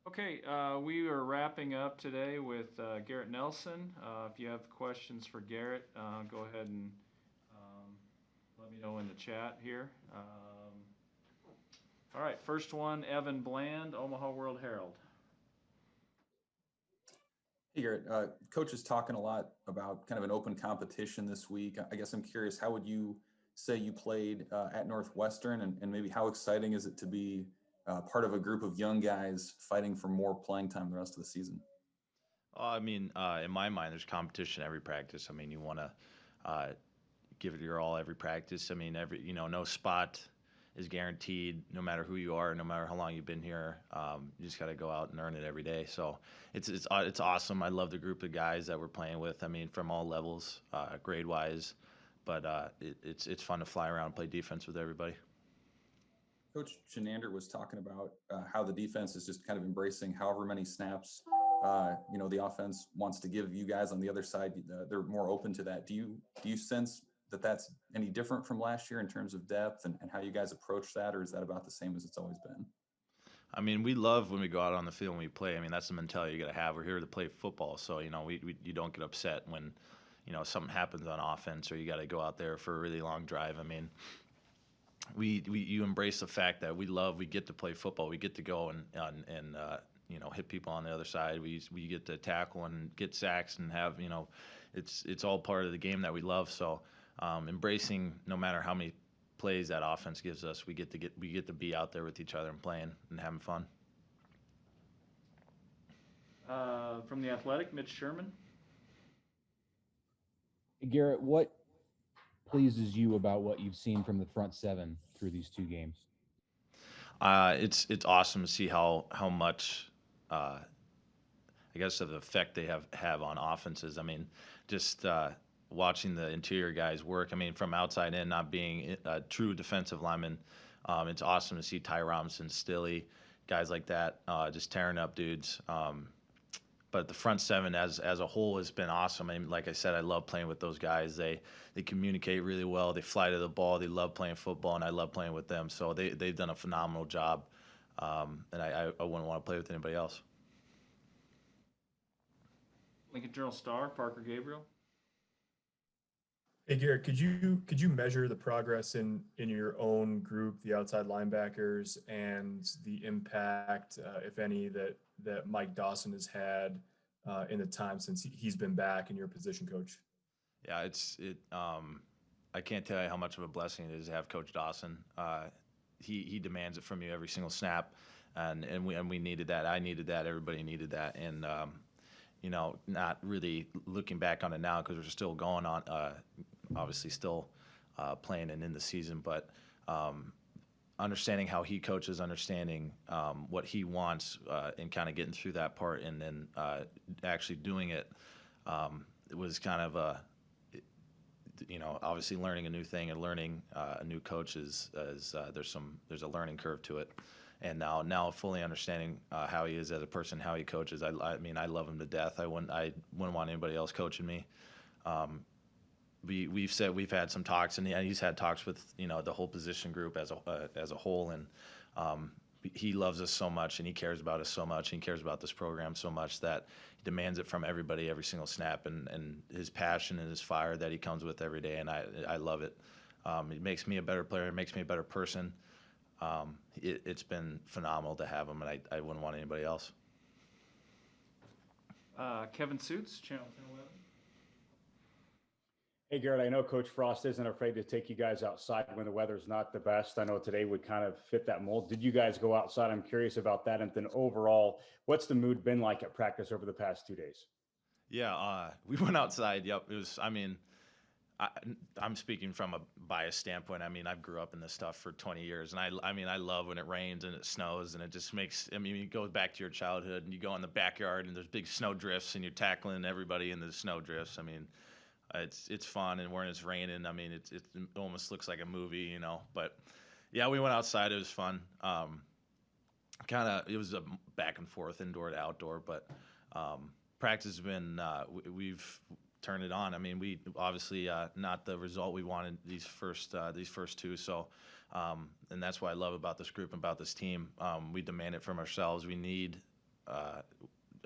Okay, we are wrapping up today with Garrett Nelson. If you have questions for Garrett, go ahead and um, let me know in the chat here. All right, first one, Evan Bland, Omaha World Herald. Hey Garrett, coach is talking a lot about kind of an open competition this week. I guess I'm curious, how would you say you played at Northwestern, and maybe how exciting is it to be part of a group of young guys fighting for more playing time the rest of the season? In my mind, there's competition every practice. I mean, you want to uh, give it your all every practice. I mean, no spot is guaranteed, no matter who you are, no matter how long you've been here. You just got to go out and earn it every day. So it's awesome. I love the group of guys that we're playing with. I mean, from all levels, grade wise, but it's fun to fly around and play defense with everybody. Coach Shenander was talking about how the defense is just kind of embracing however many snaps the offense wants to give you guys on the other side. They're more open to that. Do you sense that that's any different from last year in terms of depth and how you guys approach that, or is that about the same as it's always been? I mean, we love when we go out on the field and we play. I mean, that's the mentality you got to have. We're here to play football, so you don't get upset when something happens on offense or you got to go out there for a really long drive. I mean, you embrace the fact that we get to play football. We get to go and hit people on the other side. We get to tackle and get sacks and have it's all part of the game that we love. So embracing no matter how many plays that offense gives us, we get to be out there with each other and playing and having fun. From the Athletic, Mitch Sherman. Garrett, what pleases you about what you've seen from the front seven through these two games? It's awesome to see how much I guess of the effect they have on offenses. I mean, just watching the interior guys work. I mean, from outside in, not being a true defensive lineman, it's awesome to see Ty Robinson, Stilley, guys like that, just tearing up dudes. But the front seven as a whole has been awesome. I mean, like I said, I love playing with those guys. They communicate really well. They fly to the ball. They love playing football, and I love playing with them. So they've done a phenomenal job, and I wouldn't want to play with anybody else. Lincoln Journal-Star, Parker Gabriel. Hey Garrett, could you measure the progress in your own group, the outside linebackers, and the impact, if any, that Mike Dawson has had in the time since he's been back in your position, Coach? Yeah, I can't tell you how much of a blessing it is to have Coach Dawson. He demands it from you every single snap, and we needed that. I needed that. Everybody needed that, and not really looking back on it now because we're still going on, obviously still playing and in the season, but understanding how he coaches, understanding what he wants, and kind of getting through that part, and then actually doing it, it was kind of obviously learning a new thing and learning a new coach is there's a learning curve to it. And now fully understanding how he is as a person, how he coaches. I mean, I love him to death. I wouldn't want anybody else coaching me. We've had some talks, and he's had talks with the whole position group as a whole, and he loves us so much, and he cares about us so much, and he cares about this program so much that he demands it from everybody every single snap, and his passion and his fire that he comes with every day, and I love it. It makes me a better player. It makes me a better person. It's been phenomenal to have him, and I wouldn't want anybody else. Kevin Suits, Channel 1011. Hey, Garrett, I know Coach Frost isn't afraid to take you guys outside when the weather's not the best. I know today would kind of fit that mold. Did you guys go outside? I'm curious about that. And then overall, what's the mood been like at practice over the past 2 days? Yeah, we went outside. Yep. It was, I'm speaking from a biased standpoint. I mean, I've grew up in this stuff for 20 years, and I love when it rains and it snows, and it just makes, you go back to your childhood, and you go in the backyard, and there's big snow drifts, and you're tackling everybody in the snow drifts. I mean, it's fun, and when it's raining, I mean, it almost looks like a movie, But yeah, we went outside. It was fun. It was a back and forth, indoor to outdoor, but practice has been. We've turned it on. I mean, we obviously not the result we wanted these first two. So, and that's what I love about this group and about this team. We demand it from ourselves. We need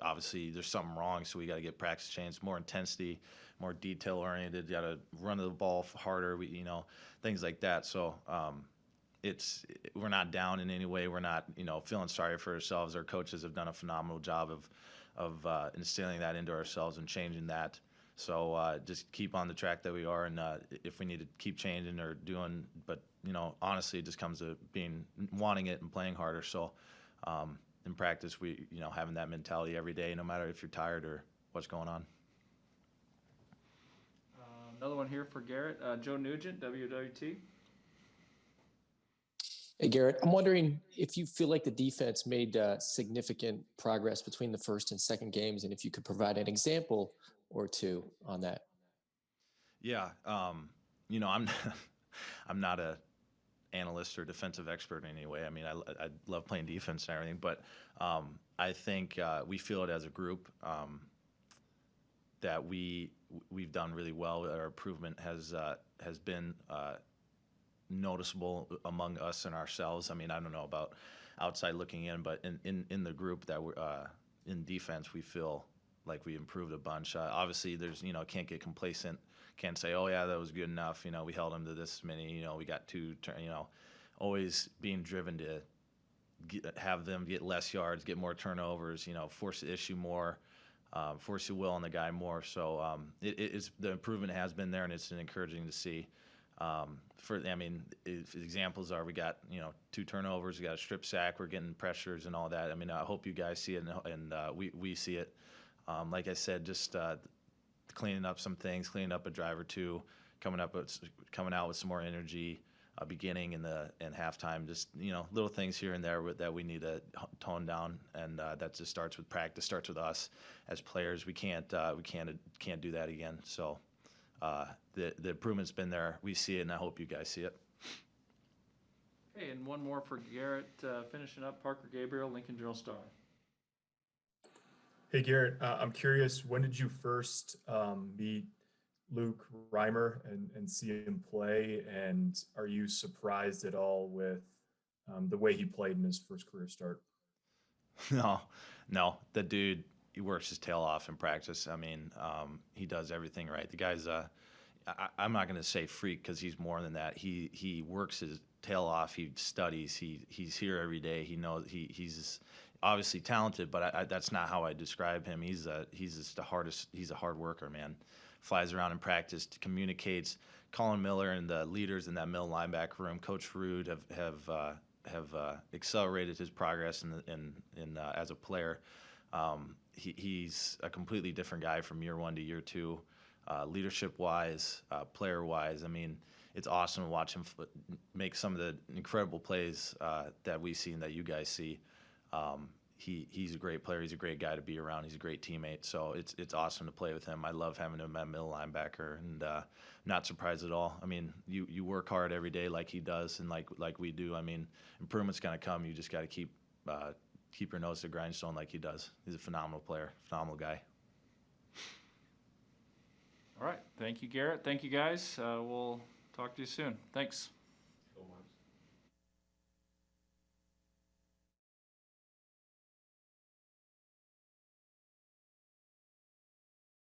obviously there's something wrong, so we got to get practice changed, more intensity, more detail oriented. Got to run the ball harder. Things like that. So we're not down in any way. We're not feeling sorry for ourselves. Our coaches have done a phenomenal job of instilling that into ourselves and changing that. So just keep on the track that we are, and if we need to keep changing or doing, but honestly, it just comes to wanting it and playing harder. So in practice, we having that mentality every day, no matter if you're tired or what's going on. Another one here for Garrett. Joe Nugent, WWT. Hey, Garrett, I'm wondering if you feel like the defense made significant progress between the first and second games, and if you could provide an example or two on that. Yeah, I'm I'm not a analyst or defensive expert in any way. I mean, I love playing defense and everything, but I think we feel it as a group that we've done really well. Our improvement has been noticeable among us and ourselves. I mean, I don't know about outside looking in, but in the group that we're in defense, we feel like we improved a bunch. Obviously, there's can't get complacent. Can't say, oh yeah, that was good enough. We held them to this many. We got two. Always being driven to have them get less yards, get more turnovers. Force the issue more, force the will on the guy more. So it's the improvement has been there, and it's encouraging to see. Examples are we got 2 turnovers, we got a strip sack, we're getting pressures and all that. I mean, I hope you guys see it, and we see it. Like I said, just cleaning up some things, cleaning up a drive or two, coming out with some more energy, beginning and halftime. Just little things here and there that we need to tone down, and that just starts with practice. Starts with us as players. We can't do that again. So the improvement's been there. We see it, and I hope you guys see it. Okay, and one more for Garrett. Finishing up, Parker Gabriel, Lincoln Journal-Star. Hey, Garrett, I'm curious, when did you first meet Luke Reimer and see him play? And are you surprised at all with the way he played in his first career start? No, the dude, he works his tail off in practice. I mean, he does everything right. The guy's I'm not going to say freak because he's more than that. He works his tail off. He studies. He's here every day. He knows he's obviously talented, but that's not how I describe him. He's just the hardest. He's a hard worker, man. Flies around in practice, communicates. Colin Miller and the leaders in that middle linebacker room, Coach Rude, have accelerated his progress in as a player. He's a completely different guy from year 1 to year 2, leadership-wise, player-wise. I mean, it's awesome to watch him make some of the incredible plays that we see and that you guys see. He's a great player. He's a great guy to be around. He's a great teammate. So it's awesome to play with him. I love having him at middle linebacker, and not surprised at all. I mean, you work hard every day like he does, and like we do. I mean, improvement's gonna come. You just got to keep your nose to the grindstone like he does. He's a phenomenal player, phenomenal guy. All right. Thank you, Garrett. Thank you, guys. We'll talk to you soon. Thanks.